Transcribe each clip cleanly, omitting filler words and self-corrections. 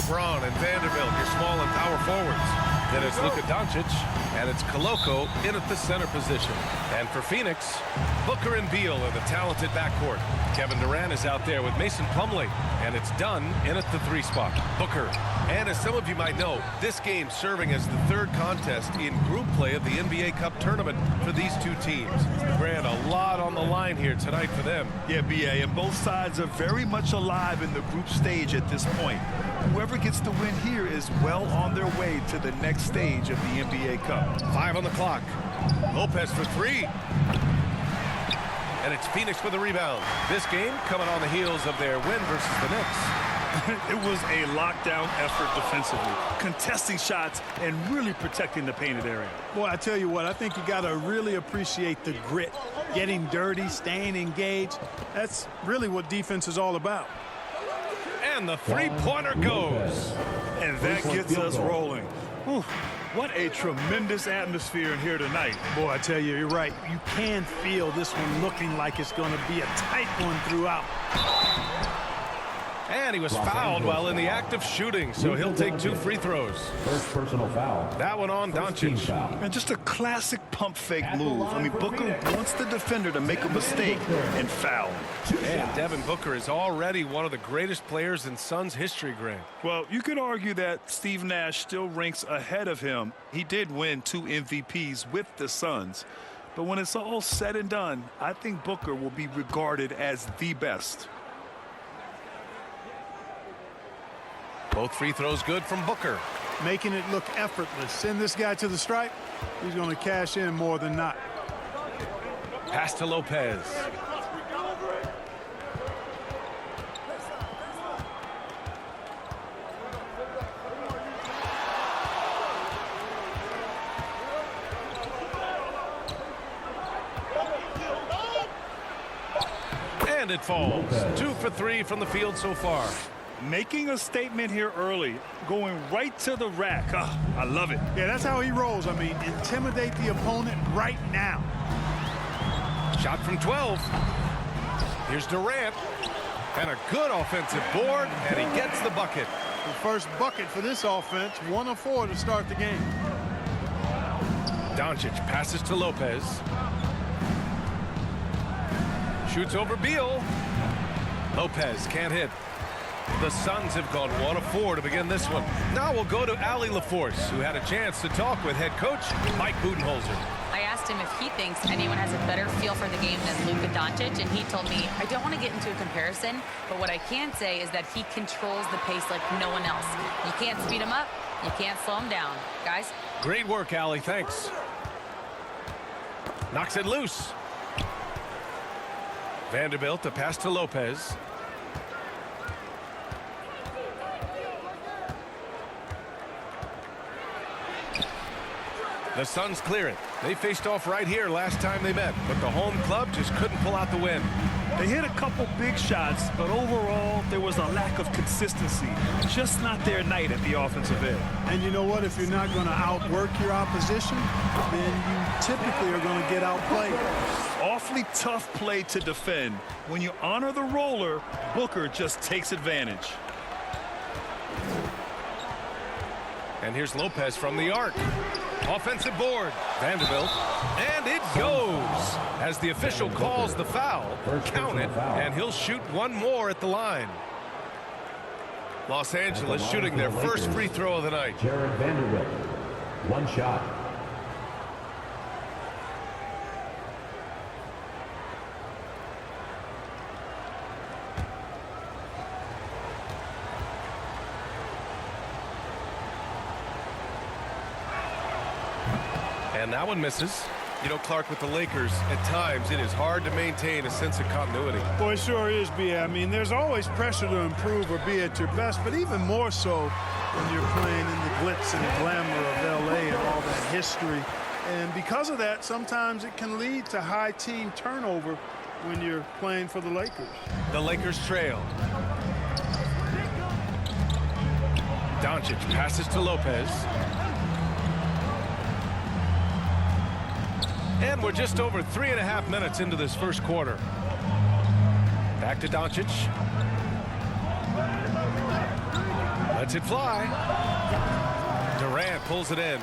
LeBron and Vanderbilt, your small and power forwards. Then it's Luka Doncic, and it's Koloko in at the center position. And for Phoenix, Booker and Beal are the talented backcourt. Kevin Durant is out there with Mason Plumlee, and it's done in at the 3 spot. Booker. And as some of you might know, this game serving as the 3rd contest in group play of the NBA Cup tournament for these two teams. Grant, a lot on the line here tonight for them. Yeah, B.A., and both sides are very much alive in the group stage at this point. Whoever gets the win here is well on their way to the next stage of the NBA Cup. 5 on the clock. Lopez for 3. And it's Phoenix for the rebound. This game coming on the heels of their win versus the Knicks. It was a lockdown effort defensively, contesting shots and really protecting the painted area. Boy, I tell you what, I think you got to really appreciate the grit, getting dirty, staying engaged. That's really what defense is all about. And the 3-pointer goes. And that gets us rolling. Whew. What a tremendous atmosphere in here tonight. Boy, I tell you, you're right. You can feel this one looking like it's going to be a tight one throughout. And he was fouled while in the act of shooting, so he'll take 2 free throws. First personal foul. That one on Doncic. And just a classic pump fake move. I mean, Booker wants the defender to make a mistake and foul. And Devin Booker is already one of the greatest players in Suns history, Grant. Well, you could argue that Steve Nash still ranks ahead of him. He did win 2 MVPs with the Suns. But when it's all said and done, I think Booker will be regarded as the best. Both free throws good from Booker. Making it look effortless. Send this guy to the stripe. He's going to cash in more than not. Pass to Lopez. And it falls. 2 for 3 from the field so far. Making a statement here early, going right to the rack. Oh, I love it. Yeah, that's how he rolls. I mean, intimidate the opponent right now. Shot from 12. Here's Durant. And a good offensive board, and he gets the bucket. The first bucket for this offense, 1 of 4 to start the game. Doncic passes to Lopez. Shoots over Beal. Lopez can't hit. The Suns have gone 1 of 4 to begin this one. Now we'll go to Allie LaForce, who had a chance to talk with head coach Mike Budenholzer. I asked him if he thinks anyone has a better feel for the game than Luka Doncic, and he told me, I don't want to get into a comparison, but what I can say is that he controls the pace like no one else. You can't speed him up, you can't slow him down. Guys? Great work, Allie. Thanks. Knocks it loose. Vanderbilt, a pass to Lopez. The Suns clear it. They faced off right here last time they met, but the home club just couldn't pull out the win. They hit a couple big shots, but overall, there was a lack of consistency. Just not their night at the offensive end. And you know what? If you're not going to outwork your opposition, then you typically are going to get outplayed. Awfully tough play to defend. When you honor the roller, Booker just takes advantage. And here's Lopez from the arc. Offensive board. Vanderbilt. And it goes. As the official calls the foul, count it, and he'll shoot 1 more at the line. Los Angeles shooting their first free throw of the night. Jared Vanderbilt. 1 shot. And that one misses. You know, Clark, with the Lakers, at times it is hard to maintain a sense of continuity. Boy, it sure is, B.A. I mean, there's always pressure to improve or be at your best, but even more so when you're playing in the glitz and glamour of L.A. and all that history. And because of that, sometimes it can lead to high team turnover when you're playing for the Lakers. The Lakers trail. Doncic passes to Lopez. And we're just over 3.5 minutes into this first quarter. Back to Doncic. Lets it fly. Durant pulls it in.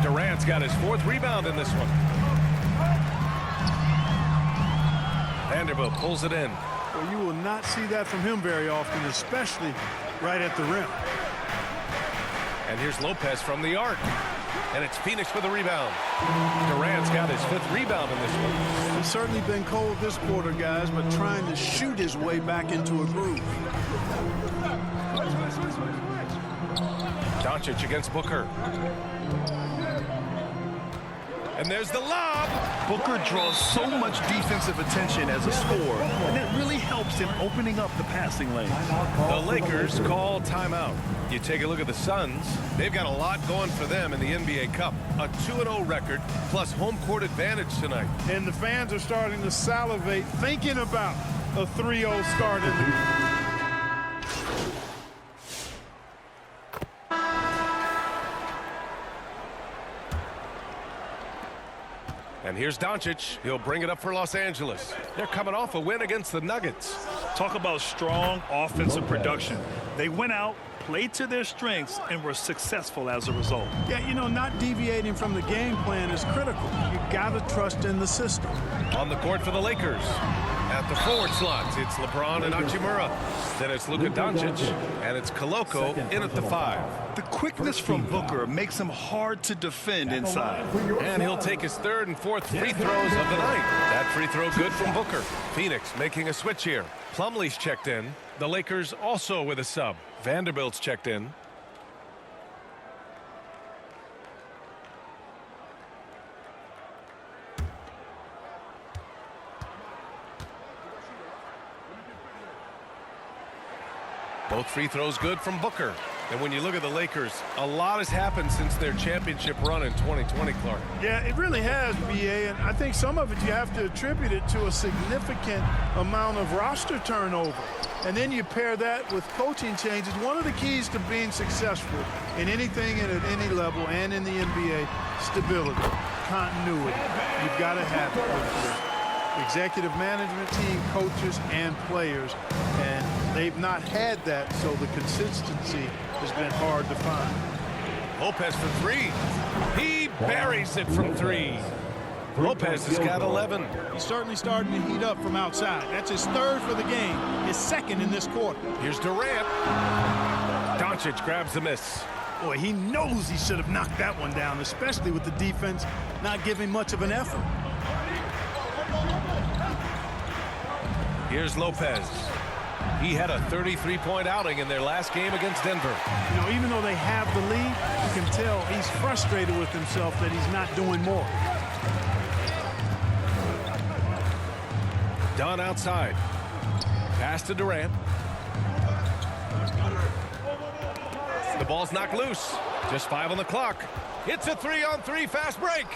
Durant's got his 4th rebound in this one. Vanderbilt pulls it in. Well, you will not see that from him very often, especially right at the rim. And here's Lopez from the arc. And it's Phoenix with a rebound. Durant's got his 5th rebound in this one. He's certainly been cold this quarter, guys, but trying to shoot his way back into a groove. Doncic against Booker. And there's the lob. Booker draws so much defensive attention as a scorer, and that really helps in opening up the passing lane. The Lakers call timeout. You take a look at the Suns. They've got a lot going for them in the NBA Cup. A 2-0 record plus home court advantage tonight. And the fans are starting to salivate thinking about a 3-0 start in the And here's Doncic. He'll bring it up for Los Angeles. They're coming off a win against the Nuggets. Talk about strong offensive production. They went out, played to their strengths, and were successful as a result. Yeah, you know, not deviating from the game plan is critical. You got to trust in the system. On the court for the Lakers. At the forward slots, it's LeBron and Hachimura. Then it's Luka Doncic, and it's Koloko in at the 5. The quickness from Booker makes him hard to defend inside. And he'll take his 3rd and 4th free throws of the night. That free throw good from Booker. Phoenix making a switch here. Plumlee's checked in. The Lakers also with a sub. Vanderbilt's checked in. Both free throws good from Booker. And when you look at the Lakers, a lot has happened since their championship run in 2020, Clark. Yeah, it really has, BA, and I think some of it you have to attribute it to a significant amount of roster turnover. And then you pair that with coaching changes. One of the keys to being successful in anything and at any level and in the NBA, stability, continuity. You've got to have it with your executive management team, coaches, and players. And they've not had that, so the consistency has been hard to find. Lopez for 3. He buries it from 3. Lopez has got 11. He's certainly starting to heat up from outside. That's his 3rd for the game, his 2nd in this quarter. Here's Durant. Doncic grabs the miss. Boy, he knows he should have knocked that one down, especially with the defense not giving much of an effort. Here's Lopez. He had a 33-point outing in their last game against Denver. You know, even though they have the lead, you can tell he's frustrated with himself that he's not doing more. Dunn outside. Pass to Durant. The ball's knocked loose. Just 5 on the clock. It's a 3-on-3 fast break.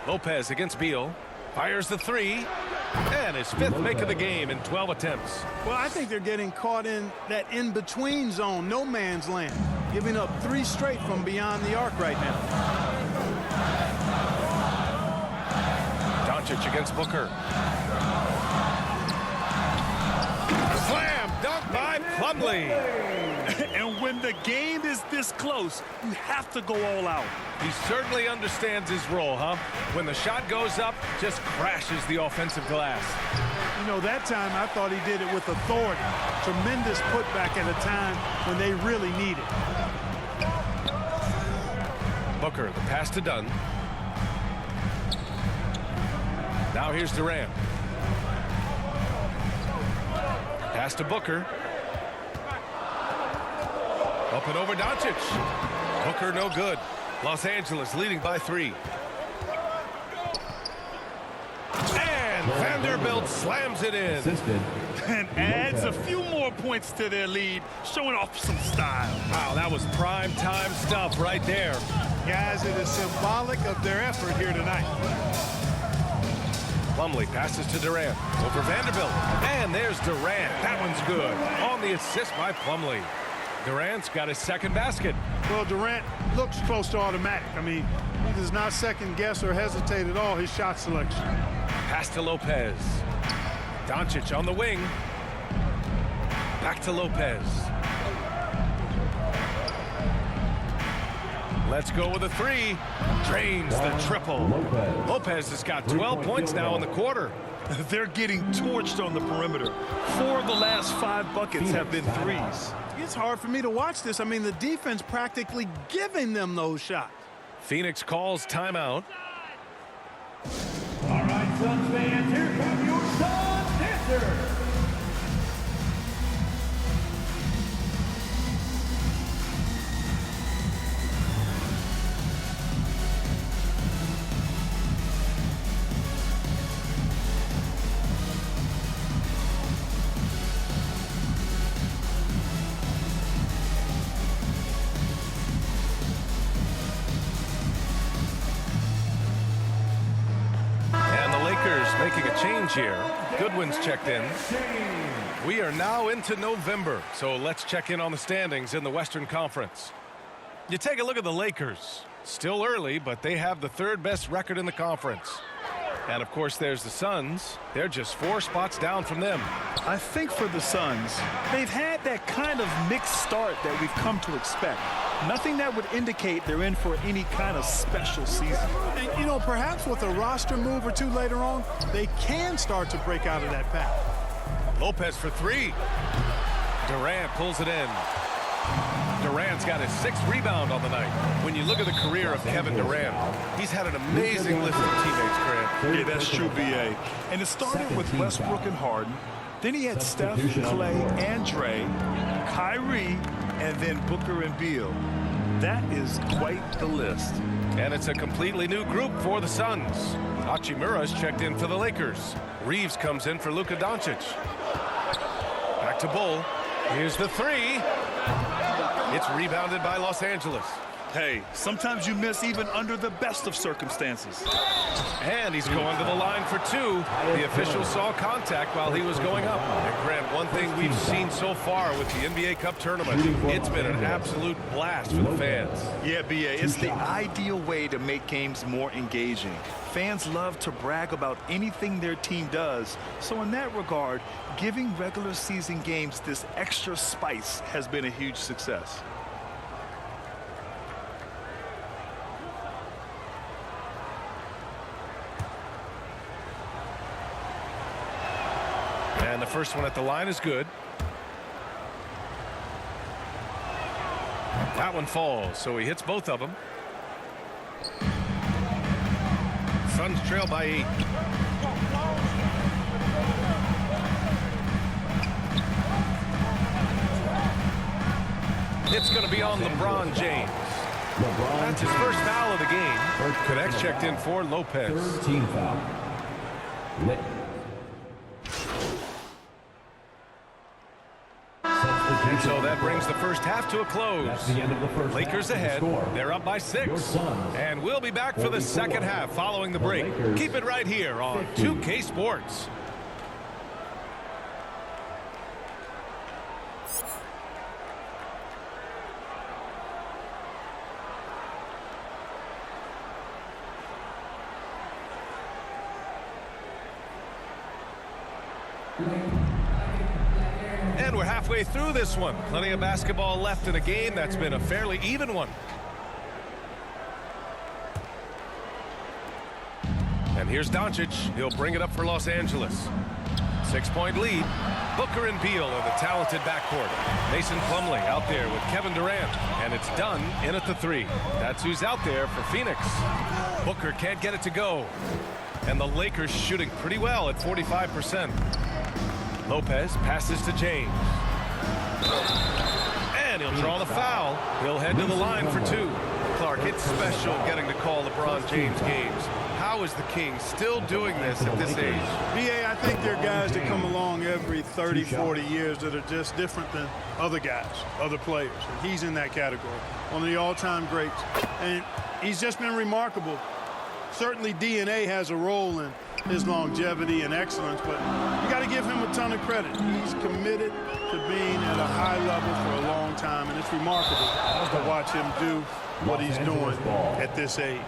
Lopez against Beal. Fires the 3. And his 5th make of the game in 12 attempts. Well, I think they're getting caught in that in-between zone, no man's land, giving up 3 straight from beyond the arc right now. Doncic against Booker. Slam dunk by Plumlee. And when the game is this close, you have to go all out. He certainly understands his role, huh? When the shot goes up, just crashes the offensive glass. You know, that time I thought he did it with authority. Tremendous putback at a time when they really need it. Booker, the pass to Dunn. Now here's Durant. Pass to Booker. Up and over Doncic. Booker no good. Los Angeles leading by 3. And Vanderbilt slams it in. And adds a few more points to their lead, showing off some style. Wow, that was prime time stuff right there. Guys, it is symbolic of their effort here tonight. Plumlee passes to Durant. Over Vanderbilt. And there's Durant. That one's good. On the assist by Plumlee. Durant's got his 2nd basket. Well, Durant looks close to automatic. I mean, he does not second guess or hesitate at all his shot selection. Pass to Lopez. Doncic on the wing. Back to Lopez. Let's go with a three. Drains the triple. Lopez has got 12 points now in the quarter. They're getting torched on the perimeter. 4 of the last 5 buckets have been threes. It's hard for me to watch this. I mean, the defense practically giving them those shots. Phoenix calls timeout. All right, Suns fans, here come your Suns dancers. Making a change here. Goodwin's checked in. We are now into November, so let's check in on the standings in the Western Conference. You take a look at the Lakers. Still early, but they have the 3rd best record in the conference. And, of course, there's the Suns. They're just 4 spots down from them. I think for the Suns, they've had that kind of mixed start that we've come to expect. Nothing that would indicate they're in for any kind of special season. And, you know, perhaps with a roster move or two later on, they can start to break out of that path. Lopez for 3. Durant pulls it in. Durant's got his 6th rebound on the night. When you look at the career of Kevin Durant, he's had an amazing list of teammates, Grant. Yeah, that's true, B.A. And it started with Westbrook and Harden. Then he had Steph, Clay, and Dre, Kyrie, and then Booker and Beal. That is quite the list. And it's a completely new group for the Suns. Hachimura's checked in for the Lakers. Reeves comes in for Luka Doncic. Back to Bull. Here's the 3. It's rebounded by Los Angeles. Hey, sometimes you miss even under the best of circumstances. And he's going to the line for 2. The official saw contact while he was going up. And Grant, one thing we've seen so far with the NBA Cup tournament, it's been an absolute blast for the fans. Yeah, B.A., it's the ideal way to make games more engaging. Fans love to brag about anything their team does. So in that regard, giving regular season games this extra spice has been a huge success. And the first one at the line is good. That one falls, so he hits both of them. Suns trail by 8. It's going to be on LeBron James. That's his first foul of the game. Connect's checked in for Lopez. 3rd team foul. And so that brings the first half to a close. That's the end of the first Lakers half. ahead. Score. They're up by 6. And we'll be back for the second half following the break. Lakers, Keep it right here on 2K Sports. And we're halfway through this one. Plenty of basketball left in a game that's been a fairly even one. And here's Doncic. He'll bring it up for Los Angeles. 6-point lead. Booker and Beal in the talented backcourt. Mason Plumlee out there with Kevin Durant. And it's done in at the 3. That's who's out there for Phoenix. Booker can't get it to go. And the Lakers shooting pretty well at 45%. Lopez passes to James. And he'll draw the foul. He'll head to the line for 2. Clark, it's special getting to call LeBron James games. How is the King still doing this at this age? BA, I think there are guys that come along every 30, 40 years that are just different than other guys, other players. And he's in that category. One of the all-time greats. And he's just been remarkable. Certainly DNA has a role in his longevity and excellence, but you got to give him a ton of credit. He's committed to being at a high level for a long time, and it's remarkable to watch him do what he's doing at this age.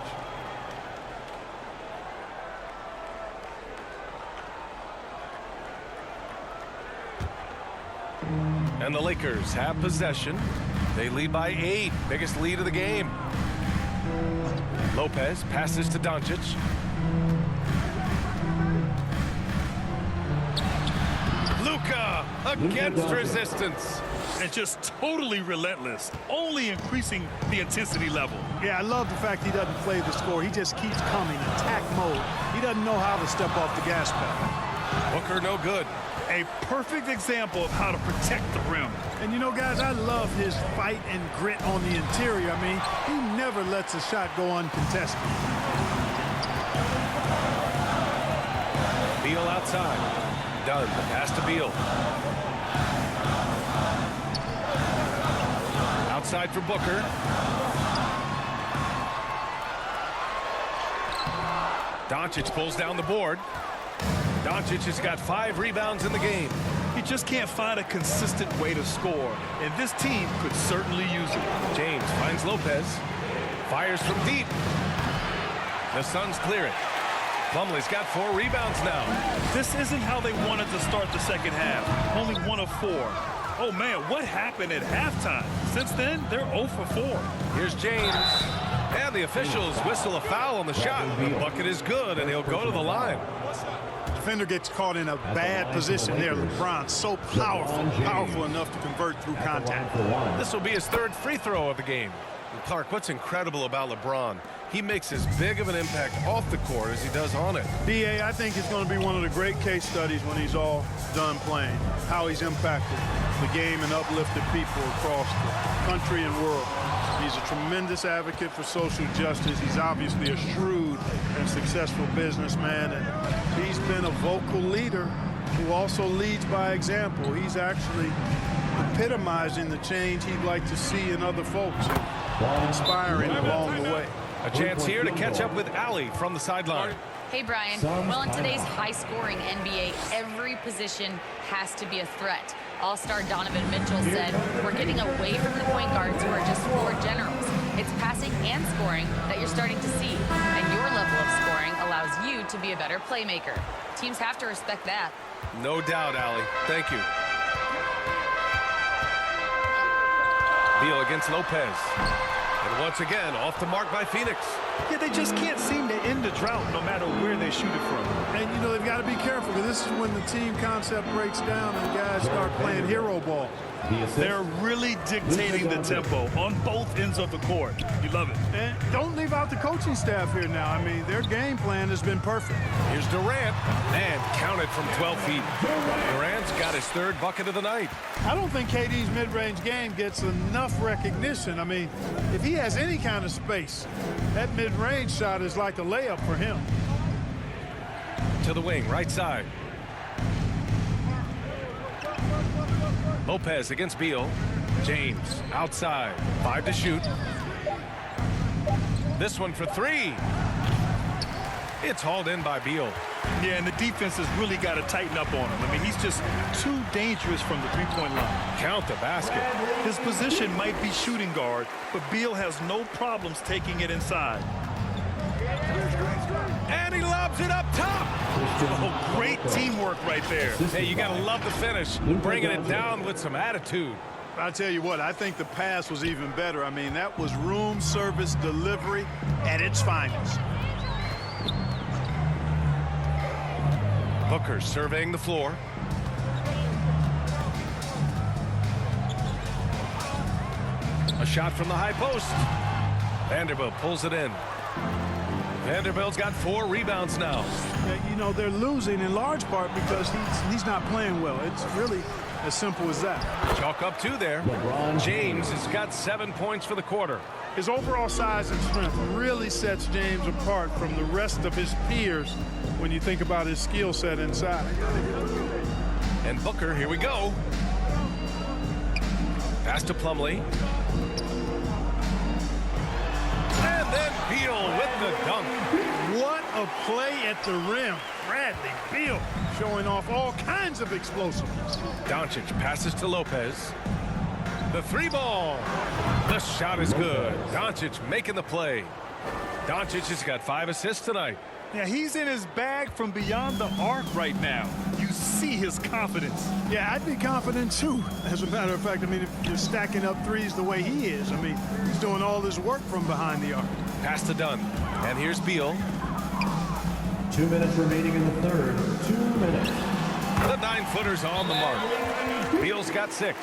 And the Lakers have possession. They lead by 8. Biggest lead of the game. Lopez passes to Doncic. Luka against resistance. And just totally relentless, only increasing the intensity level. Yeah, I love the fact he doesn't play the score. He just keeps coming, attack mode. He doesn't know how to step off the gas pedal. Booker no good. A perfect example of how to protect the rim. And you know, guys, I love his fight and grit on the interior. I mean, he never lets a shot go uncontested. Beal outside. Done. Pass to Beal. Outside for Booker. Doncic pulls down the board. Doncic has got 5 rebounds in the game. He just can't find a consistent way to score, and this team could certainly use it. James finds Lopez. Fires from deep. The Suns clear it. Plumlee's got 4 rebounds now. This isn't how they wanted to start the second half. Only 1 of 4. Oh, man, what happened at halftime? Since then, they're 0 for 4. Here's James. And the officials whistle a foul on the shot. The bucket is good, and he'll go to the line. Defender gets caught in a bad position there. LeBron so powerful enough to convert through contact. This will be his 3rd free throw of the game. And Clark, what's incredible about LeBron, he makes as big of an impact off the court as he does on it. B.A., I think it's going to be one of the great case studies when he's all done playing, how he's impacted the game and uplifted people across the country and world. He's a tremendous advocate for social justice. He's obviously a shrewd and successful businessman, and he's been a vocal leader who also leads by example. He's actually epitomizing the change he'd like to see in other folks, and inspiring along the way. A chance here to catch up with Allie from the sideline. Hey, Brian. Well, in today's high-scoring NBA, every position has to be a threat. All-star Donovan Mitchell said, "We're getting away from the point guards who are just floor generals. It's passing and scoring that you're starting to see, and your level of scoring allows you to be a better playmaker. Teams have to respect that." No doubt, Allie. Thank you. Beal against Lopez. And once again, off the mark by Phoenix. Yeah, they just can't seem to end the drought no matter where they shoot it from. And, you know, they've got to be careful, because this is when the team concept breaks down and guys start playing hero ball. They're really dictating the tempo on both ends of the court. You love it. And don't leave out the coaching staff here now. I mean, their game plan has been perfect. Here's Durant. And counted from 12 feet. Durant's got his 3rd bucket of the night. I don't think KD's mid-range game gets enough recognition. I mean, if he has any kind of space, that mid-range shot is like a layup for him. To the wing, right side. Lopez against Beal. James outside. 5 to shoot. This one for 3. It's hauled in by Beal. Yeah, and the defense has really got to tighten up on him. I mean, he's just too dangerous from the three-point line. Count the basket. His position might be shooting guard, but Beal has no problems taking it inside. And he lobs it up top. Oh, great teamwork right there. Hey, you got to love the finish. Bringing it down with some attitude. I'll tell you what, I think the pass was even better. I mean, that was room service delivery at its finest. Booker surveying the floor. A shot from the high post. Vanderbilt pulls it in. Vanderbilt's got 4 rebounds now. You know, they're losing in large part because he's not playing well. It's really as simple as that. Chalk up 2 there. James has got 7 points for the quarter. His overall size and strength really sets James apart from the rest of his peers when you think about his skill set inside. And Booker, here we go. Pass to Plumlee. And then Beal with the dunk. What a play at the rim. Bradley Beal showing off all kinds of explosiveness. Doncic passes to Lopez. The 3-ball. The shot is good. Doncic making the play. Doncic has got 5 assists tonight. Yeah, he's in his bag from beyond the arc right now. You see see his confidence. Yeah, I'd be confident too. As a matter of fact, I mean, if you're stacking up threes the way he is, I mean, he's doing all this work from behind the arc. Pass to Dunn. And here's Beal. 2 minutes remaining in the third. 2 minutes. The 9-footer's on the mark. Beal's got 6.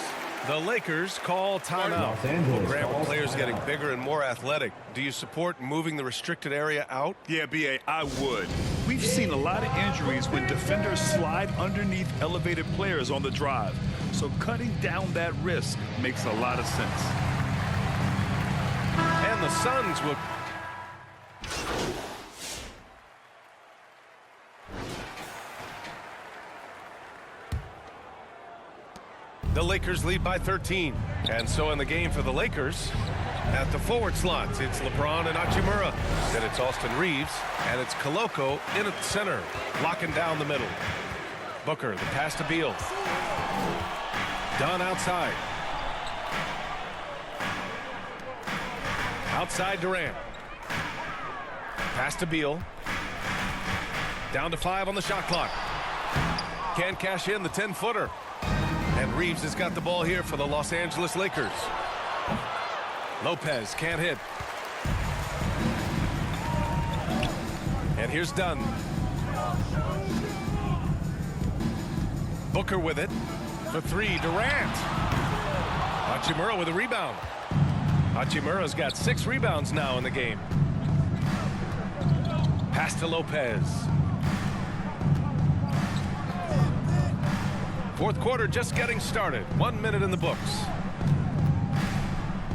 The Lakers call timeout. Well, Grant, with players getting bigger and more athletic, do you support moving the restricted area out? Yeah, B.A., I would. We've seen a lot of injuries when defenders slide underneath elevated players on the drive. So cutting down that risk makes a lot of sense. And the Suns will... The Lakers lead by 13. And so in the game for the Lakers, at the forward slots, it's LeBron and Hachimura. Then it's Austin Reeves, and it's Koloko in at the center, locking down the middle. Booker, the pass to Beal. Dunn outside. Outside Durant. Pass to Beal. Down to 5 on the shot clock. Can't cash in the 10-footer. And Reeves has got the ball here for the Los Angeles Lakers. Lopez can't hit. And here's Dunn. Booker with it. For 3, Durant. Hachimura with a rebound. Hachimura's got 6 rebounds now in the game. Pass to Lopez. Fourth quarter just getting started. 1 minute in the books.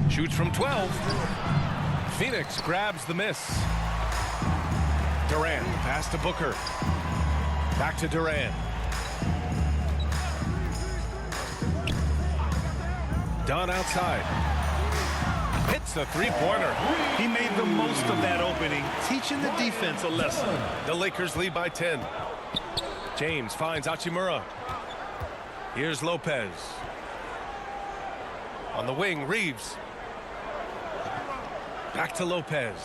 Shoots from 12. Phoenix grabs the miss. Durant, pass to Booker. Back to Durant. Dunn outside. Hits a three-pointer. He made the most of that opening, teaching the defense a lesson. The Lakers lead by 10. James finds Hachimura. Here's Lopez. On the wing, Reeves. Back to Lopez.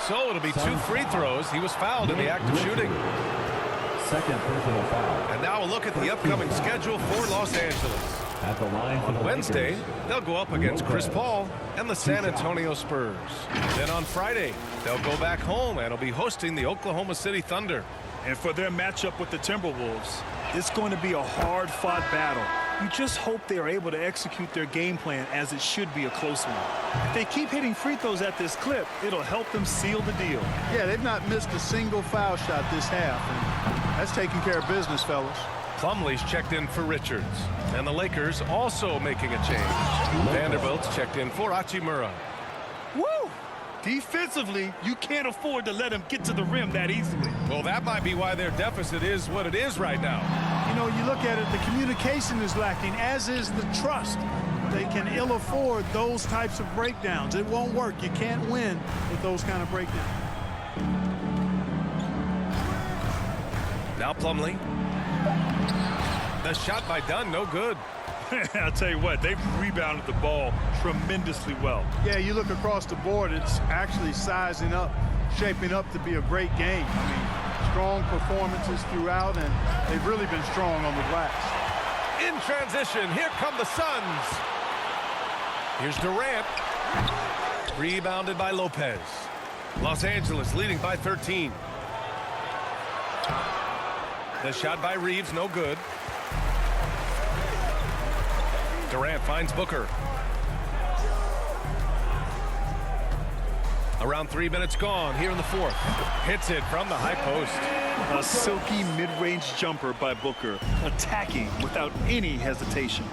So it'll be 2 free throws. He was fouled in the act of shooting. Second personal foul. And now a look at the upcoming schedule for Los Angeles. At the line for On the Wednesday, Lakers, they'll go up against Chris Paul and the San Antonio Spurs. Then on Friday, they'll go back home and will be hosting the Oklahoma City Thunder. And for their matchup with the Timberwolves, it's going to be a hard-fought battle. You just hope they are able to execute their game plan, as it should be a close one. If they keep hitting free throws at this clip, it'll help them seal the deal. Yeah, they've not missed a single foul shot this half, and that's taking care of business, fellas. Plumlee's checked in for Richards. And the Lakers also making a change. Vanderbilt's checked in for Hachimura. Woo! Defensively, you can't afford to let him get to the rim that easily. Well, that might be why their deficit is what it is right now. You know, you look at it, the communication is lacking, as is the trust. They can ill afford those types of breakdowns. It won't work. You can't win with those kind of breakdowns. Now Plumlee. The shot by Dunn, no good. I'll tell you what, they've rebounded the ball tremendously well. Yeah, you look across the board, it's actually sizing up, shaping up to be a great game. I mean, strong performances throughout, and they've really been strong on the glass. In transition, here come the Suns. Here's Durant. Rebounded by Lopez. Los Angeles leading by 13. The shot by Reeves, no good. Durant finds Booker. Around 3 minutes gone here in the fourth. Hits it from the high post. A silky mid-range jumper by Booker, attacking without any hesitation.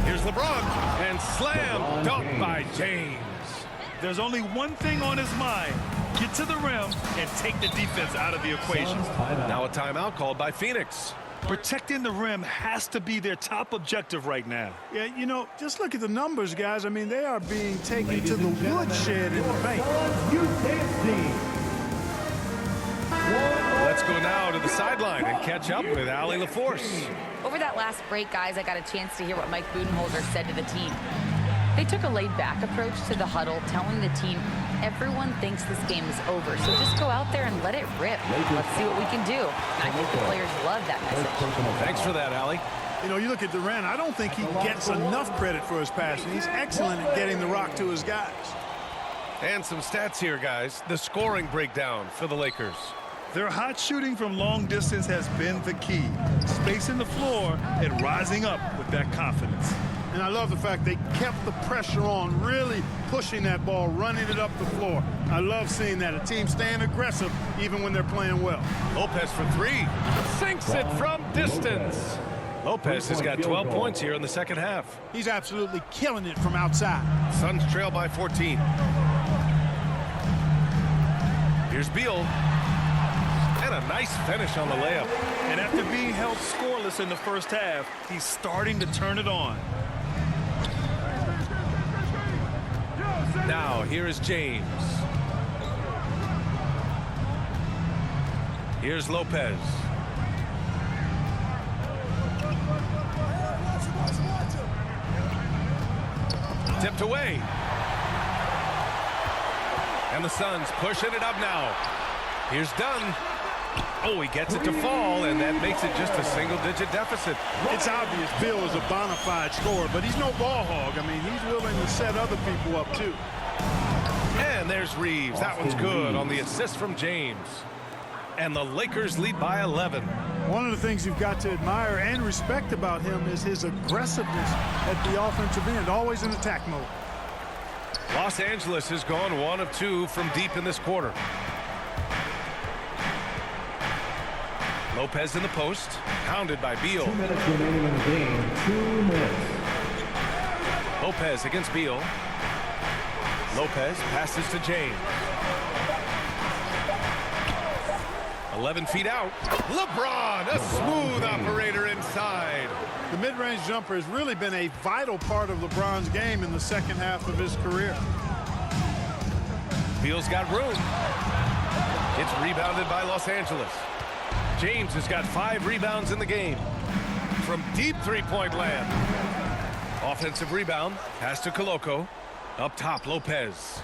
Here's LeBron, and slam dunk by James. There's only one thing on his mind: get to the rim and take the defense out of the equation. Now a timeout called by Phoenix. Protecting the rim has to be their top objective right now. Yeah, you know, just look at the numbers, guys. I mean, they are being taken to the woodshed in the paint. Let's go now to the sideline and catch up with Allie LaForce. Over that last break, guys, I got a chance to hear what Mike Budenholzer said to the team. They took a laid-back approach to the huddle, telling the team everyone thinks this game is over, so just go out there and let it rip. Let's see what we can do. And I think the players love that message. Thanks for that, Allie. You know, you look at Durant, I don't think he gets enough credit for his passing. He's excellent at getting the rock to his guys. And some stats here, guys. The scoring breakdown for the Lakers. Their hot shooting from long distance has been the key. Spacing the floor and rising up with that confidence. And I love the fact they kept the pressure on, really pushing that ball, running it up the floor. I love seeing that. A team staying aggressive even when they're playing well. Lopez for three. Sinks it from distance. Lopez has got 12 points here in the second half. He's absolutely killing it from outside. Suns trail by 14. Here's Beal. And a nice finish on the layup. And after being held scoreless in the first half, he's starting to turn it on. Now, here is James. Here's Lopez. Tipped away. And the Suns pushing it up now. Here's Dunn. Oh, he gets it to fall, and that makes it just a single-digit deficit. It's obvious Bill is a bona fide scorer, but he's no ball hog. I mean, he's willing to set other people up, too. And there's Reeves. That one's good on the assist from James. And the Lakers lead by 11. One of the things you've got to admire and respect about him is his aggressiveness at the offensive end, always in attack mode. Los Angeles has gone 1 of 2 from deep in this quarter. Lopez in the post, pounded by Beal. 2 minutes remaining in the game. 2 minutes. Lopez against Beal. Lopez passes to James. 11 feet out. LeBron, a smooth operator inside. The mid-range jumper has really been a vital part of LeBron's game in the second half of his career. Beal's got room. It's rebounded by Los Angeles. James has got 5 rebounds in the game from deep three-point land. Offensive rebound, pass to Coloco. Up top, Lopez.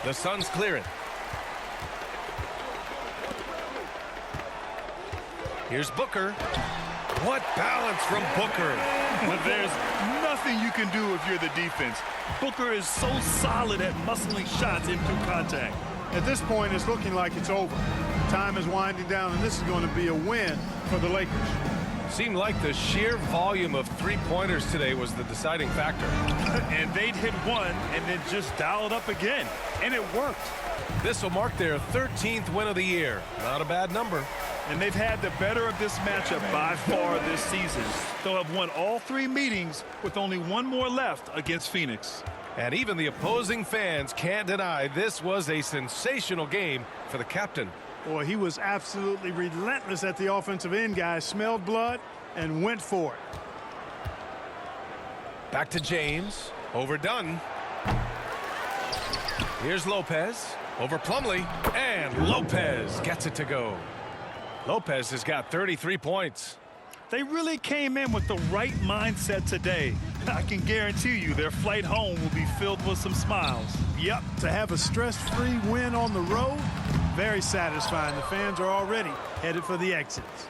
The Suns clear it. Here's Booker. What balance from Booker. There's nothing you can do if you're the defense. Booker is so solid at muscling shots in through contact. At this point, it's looking like it's over. Time is winding down, and this is going to be a win for the Lakers. Seemed like the sheer volume of three-pointers today was the deciding factor. And they'd hit one and then just dial it up again. And it worked. This will mark their 13th win of the year. Not a bad number. And they've had the better of this matchup by far this season. They'll have won all 3 meetings with only 1 more left against Phoenix. And even the opposing fans can't deny this was a sensational game for the captain. Boy, he was absolutely relentless at the offensive end, guys. Smelled blood and went for it. Back to James. Overdone. Here's Lopez. Over Plumlee. And Lopez gets it to go. Lopez has got 33 points. They really came in with the right mindset today. I can guarantee you their flight home will be filled with some smiles. Yep, to have a stress-free win on the road, very satisfying. The fans are already headed for the exits.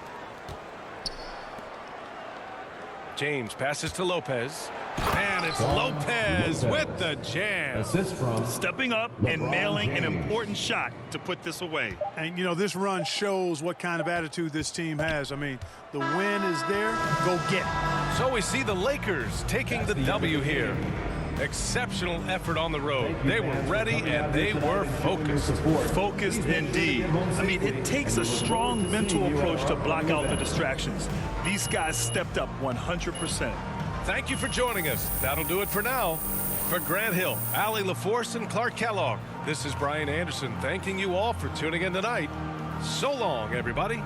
James passes to Lopez. And it's Lopez with the jam. Assist from Stepping up and nailing an important shot to put this away. And, you know, this run shows what kind of attitude this team has. I mean, the win is there. Go get it. So we see the Lakers taking the W here. Exceptional effort on the road. They were ready and they were focused. Focused indeed. I mean, it takes a strong mental approach to block out the distractions. These guys stepped up 100%. Thank you for joining us. That'll do it for now. For Grant Hill, Allie LaForce, and Clark Kellogg, this is Brian Anderson thanking you all for tuning in tonight. So long, everybody.